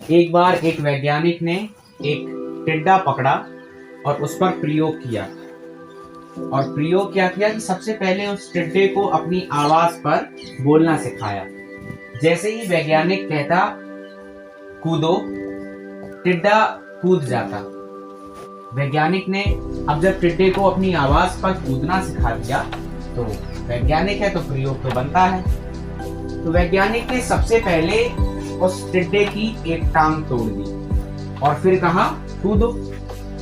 एक बार एक वैज्ञानिक ने एक टिड्डा पकड़ा और उस पर प्रयोग किया। और प्रयोग क्या किया कि सबसे पहले उस टिड्डे को अपनी आवाज पर बोलना सिखाया। जैसे ही वैज्ञानिक कहता कूदो, टिड्डा कूद जाता। वैज्ञानिक ने अब जब टिड्डे को अपनी आवाज पर कूदना सिखा दिया तो वैज्ञानिक है तो प्रयोग तो बनता है। तो वैज्ञानिक ने सबसे पहले उस टिड्डे की एक टांग तोड़ दी और फिर कहा कूदो।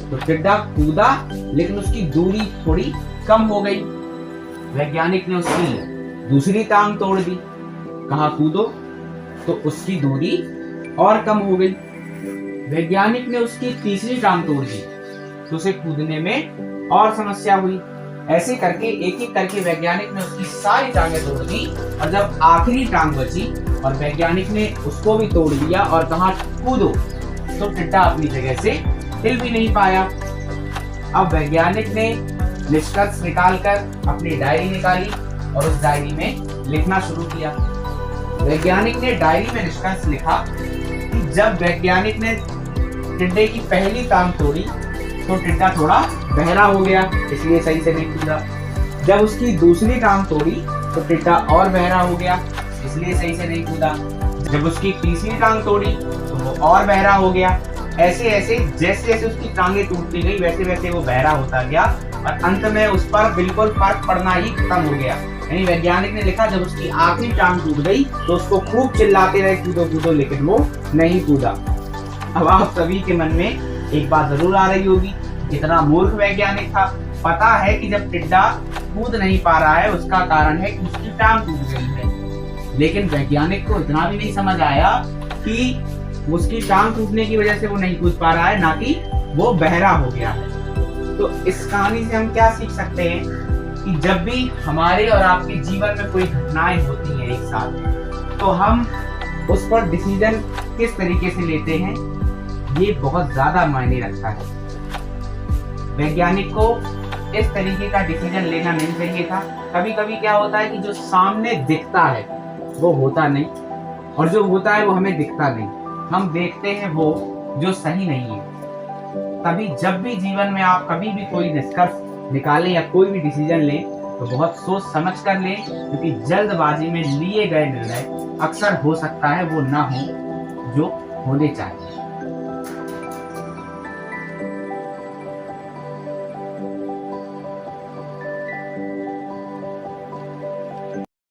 तो टिड्डा कूदा लेकिन उसकी दूरी थोड़ी कम हो गई। वैज्ञानिक ने उसकी दूसरी टांग तोड़ दी, कहा कूदो, तो उसकी दूरी और कम हो गई। वैज्ञानिक ने उसकी तीसरी टांग तोड़ दी तो उसे कूदने में और समस्या हुई। ऐसे करके एक एक करके वैज्ञानिक ने उसकी सारी टांगें तोड़ दी और जब आखिरी टांग बची और वैज्ञानिक ने उसको भी तोड़ दिया और कहा कूदो, तो टिड्डा अपनी जगह से हिल भी नहीं पाया। अब वैज्ञानिक ने निष्कर्ष निकालकर अपनी डायरी निकाली और उस डायरी में लिखना शुरू किया। वैज्ञानिक ने डायरी में निष्कर्ष लिखा कि जब वैज्ञानिक ने टिड्डे की पहली टांग तोड़ी तो टिड्डा थोड़ा बहरा हो गया, इसलिए सही से नहीं कूदा। जब उसकी दूसरी टांग तोड़ी तो टिड्डा और बहरा हो गया, इसलिए सही से नहीं कूदा। जब उसकी तीसरी टांग तोड़ी तो वो और बहरा हो गया। ऐसे ऐसे जैसे जैसे उसकी टांगें टूटती गई वैसे वैसे वो बहरा होता गया और अंत में उस पर बिल्कुल फर्क पड़ना ही खत्म हो गया। यानी वैज्ञानिक ने लिखा जब उसकी आखिरी टांग टूट गई तो उसको खूब चिल्लाते रहे कूदो कूदो, लेकिन वो नहीं कूदा। अब आप सभी के मन में एक बात जरूर आ रही होगी, कितना मूर्ख वैज्ञानिक था। पता है कि जब टिड्डा कूद नहीं पा रहा है उसका कारण है कि उसकी टांग टूट गई है, लेकिन वैज्ञानिक को इतना भी नहीं समझ आया कि उसकी टांग टूटने की वजह से वो नहीं कूद पा रहा है, ना कि वो बहरा हो गया है। तो इस कहानी से हम क्या सीख सकते हैं कि जब भी हमारे और आपके जीवन में कोई घटनाएं होती हैं एक साथ, तो हम उस पर डिसीजन किस तरीके से लेते हैं ये बहुत ज्यादा मायने रखता है। वैज्ञानिक को इस तरीके का डिसीजन लेना नहीं चाहिए था। कभी कभी क्या होता है कि जो सामने दिखता है वो होता नहीं और जो होता है वो हमें दिखता नहीं। हम देखते हैं वो जो सही नहीं है। तभी जब भी जीवन में आप कभी भी कोई निष्कर्ष निकालें या कोई भी डिसीजन लें तो बहुत सोच समझ कर लें, क्योंकि जल्दबाजी में लिए गए निर्णय अक्सर हो सकता है वो ना हो जो होने चाहिए।